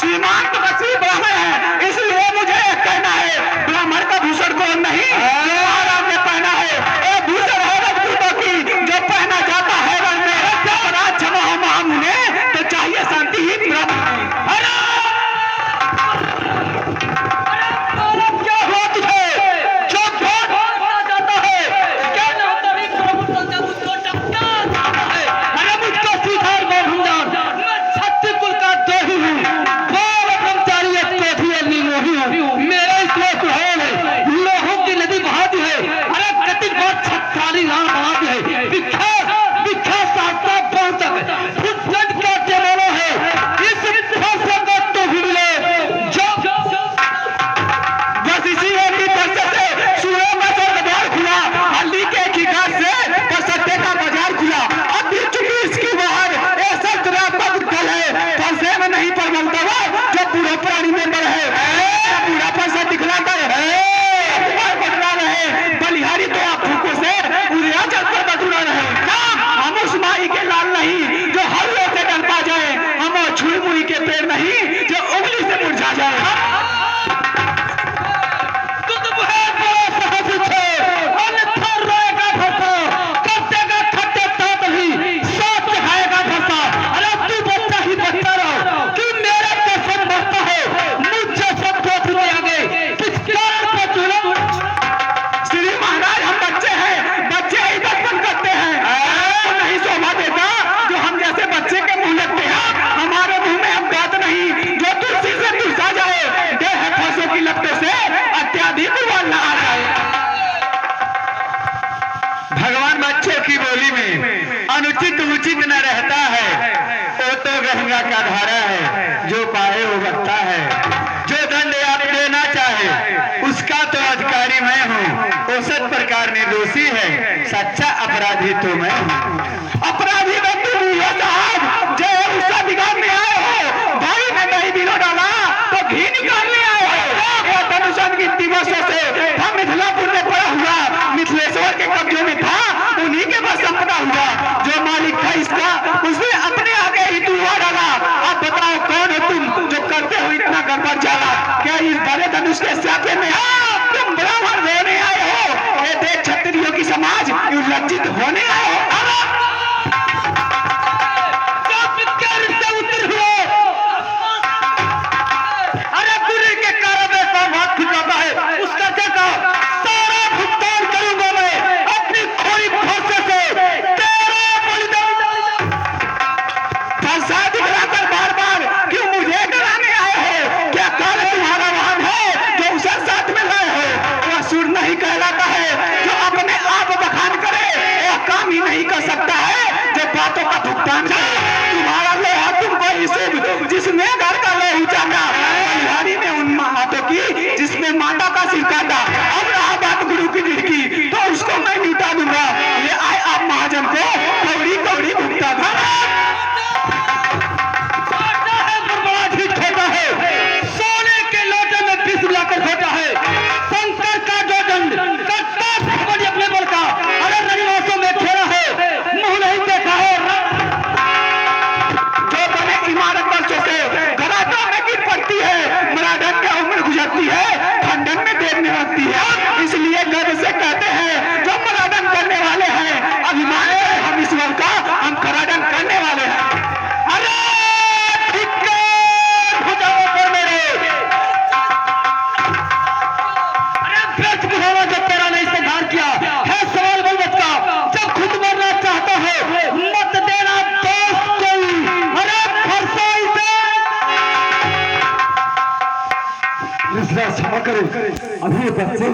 सीमांत वसी ब्राह्मण है, इसलिए मुझे कहना है ब्राह्मण का भूषण कौन नहीं जो आराम में पहना है। ये भूषण है राजपूतों की जो पहना जाता है रण में। अपराध क्षमा हो महामुने तो चाहिए शांति ही ब्राह्मण। क्या हुआ तुझे जो बहुत बोलना चाहता है? क्या ना तभी प्रभु संजय मुझको टपका है। अरे मुझको स्वीकार कर भंडार, मैं छत्तीस कुल का द्रोही हूँ, बाल ब्रह्मचारी कोठी अग्नि मोही हूँ। मेरे इस है लोहों की नदी बहा दी है। अरे गति बहुत छत्ताली राम बहा दी है। विख्यात विख्यात शास्त्रा बहुत तक फुटफट का टेबलो है। इस फैसले को तो भी मिले जो बस इसी एक ही फैसले से सूर्य में से द्वार खुला, हल्दी के एक ही घाट से कसट्टे का बाजार खुला। अब भी चुकी इसकी बाहर ऐसा पद कल है, फंसे में नहीं पर बनता हुआ जो बूढ़ा प्राणी में बड़ है। बूढ़ा पैसा दिखलाता है बटरा रहे बलिहारी तो आप भूखों से उड़िया चलकर बटुरा रहे। हम उस माई के लाल नहीं जो हर लोग से डरता जाए, हम छुई मुई के पेड़ नहीं जो उंगली से मुरझा जाए। भगवान बच्चों की बोली में अनुचित उचित न रहता है, वो तो गंगा का धारा है, जो पाए वो बकता है। जो दंड आप देना चाहे उसका तो अधिकारी मैं हूँ, वो सब प्रकार निर्दोषी है, सच्चा अपराधी तो मैं हूँ। अपराधी में तुम हो साहब, जो उसका बिगाड़ने आए हो। भाई ने नहीं दिलो डाला तो घी निकालने आए हो। धनुषन की दिवसों से हम मिथिलापुर में पड़ा हुआ मिथिलेश्वर के कब्जे में था, उन्हीं के पास संपदा हुआ। जो मालिक था इसका उसने अपने आगे ही दुआ डाला। अब बताओ कौन है तुम जो करते हो इतना गड़बड़ जाला? क्या इस बड़े धनुष के स्यापे में तुम ब्राह्मण होने आए हो? ये देख क्षत्रियों की समाज लज्जित होने आए हो। नहीं कर सकता है जो बातों का भुगतान करे। तुम्हारा लोहा तुमको इसे जिसने घर का लोहू चाटा, बलिहारी ने उन हाथों की जिसने माता का सिर काटा। अब रहा बात गुरु की दिल तो उसको मैं मिटा दूंगा। ये आए आप महाजन को कौड़ी कौड़ी भुगता था। बड़ा ठीक होता है, सोने के लोटे में विष मिलाकर खोटा है। शंकर का जो दंड करता अपने बल का, अरे रविवासों में खेला है, मुंह नहीं देखा है। जो बने इमारत वर्षों से घराटों में गिर पड़ती है, मराठन की उम्र गुजरती है, खंडन में देर में होती है। इसलिए गर्व से कहते हैं जो मराठन करने वाले हैं, अभिमान है हम ईश्वर का, हम खराडन करने वाले हैं। अरे हो जाओ पर मेरे, अरे व्यर्थ बुझावा जब तेरा नहीं संधार किया है। सवाल बलवत का जब खुद मरना चाहता है, मत देना दोस्त कोई। अरे फरसाई से क्षमा करो, अभी बच्चे।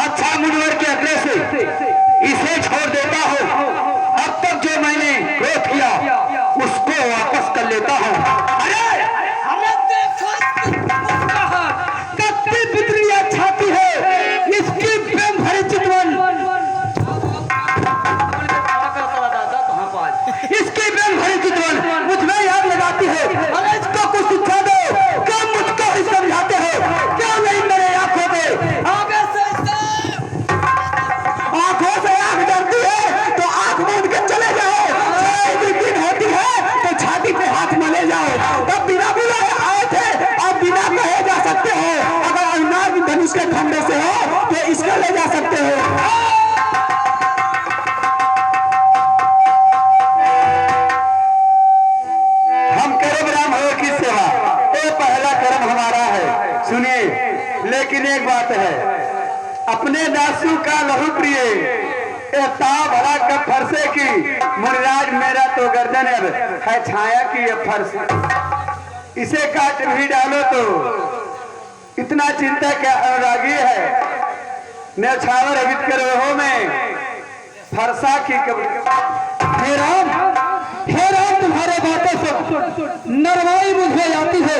अच्छा मुनवर के अगले से इसे छोड़ देता हूँ। अब तक जो मैंने क्रोध किया उसको वापस कर लेता हूँ। अरे कत्ती पितरिया छाती है इसकी प्रेम भरी चितवन, इसकी प्रेम भरी चितवन मुझमें याद लगाती है। अरे इसको कुछ शिक्षा दो, क्या मुझको ही समझाते हो? क्या नहीं मेरे आंखों में आगे से आंखों से आंख डरती है तो आंख मूंद के चले जाओ। दिन होती लेकिन एक बात है, अपने दासू का लहू प्रिय भरा कब फरसे की मुनिराज मेरा तो गर्दन है छाया की ये फर्श, इसे काट भी डालो तो इतना चिंता क्या अनुरागी है, न्यौछावर अवित कर हो में फरसा की हे राम तुम्हारे बातों से नरवाई मुझे आती है,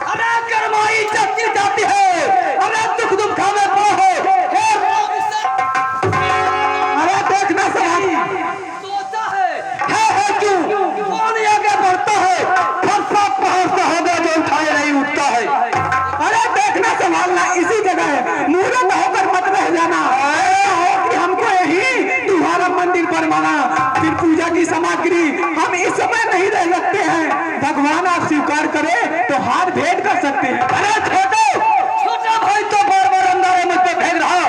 हमें करमाई चलती जाती है, हमें दुख दुखा में है, हमें देखना चाहिए सोचा है क्यों कौन आगे बढ़ता है, फरसा पहुंचता होगा जो उठाए नहीं उठता है, अरे देखना संभालना इसी जगह है, मूर्त होकर मत रह जाना कि हमको यही तुम्हारा मंदिर पर माना, फिर पूजा की सामग्री हम इस समय नहीं रह सकते हैं, भगवान आप स्वीकार करे तो हाथ भेंट कर सकते हैं। अरे छोटा भाई तो बार बार अंधारे मुझ पर फेंक रहा,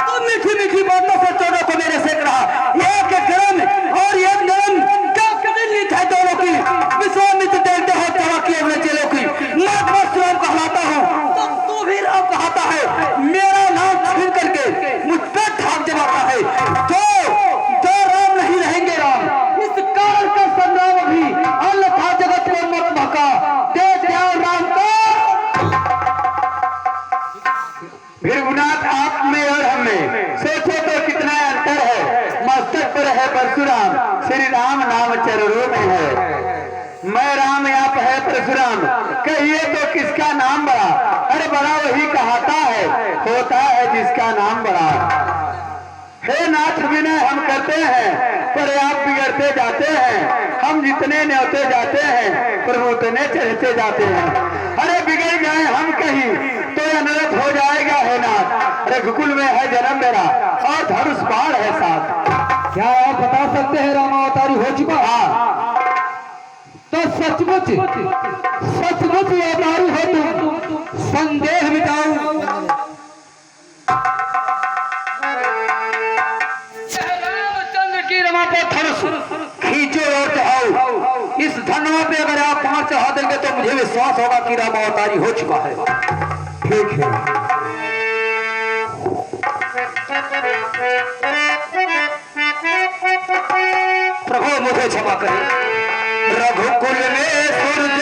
तुम मीठी मीठी बातों से चोरों को मेरे सेक रहा, एक गरम और एक गरम क्या कदर नहीं था दोनों की, विश्वामित्र देते हो चढ़ा किए हुए चेलों की, मैं परशुराम कहलाता हूँ तो तू भी राम कहता है, मेरा नाम छीन करके मुझ पर ठाक जमाता है, जो राम नहीं रहेंगे राम, इस कारण का संग्राम भी अन्यथा जगत में मत भका, दे त्याग राम को। भृगुनाथ आप में और हम में सोचो तो कितना अंतर है, मस्तक पर है परशुराम, श्री राम नाम चरणों में है, मैं राम आप है परशुराम, कहिए तो किसका नाम बड़ा, अरे बड़ा वही कहता है, होता है जिसका नाम बड़ा। हे नाथ विनय हम करते हैं पर आप बिगड़ते जाते हैं, हम जितने न्योते जाते हैं प्रभु उतने चढ़ते जाते हैं, अरे बिगड़ गए हम कहीं तो अनर्थ हो जाएगा है नाथ, रघुकुल में है जन्म मेरा और धनुष बाण है साथ। क्या आप बता सकते हैं रामावतारी हो चुका? हाँ तो सचमुच अवतारी हो तुम, संदेह मिटाओ। रामचंद्र की रमा पर धनुष खींचो और चढ़ाओ, इस धनुष पे अगर आप 5 चढ़ा देंगे तो मुझे विश्वास होगा कि रामावतारी हो चुका है। ठीक है प्रभु मुझे क्षमा करें, रघुकुल में सूरज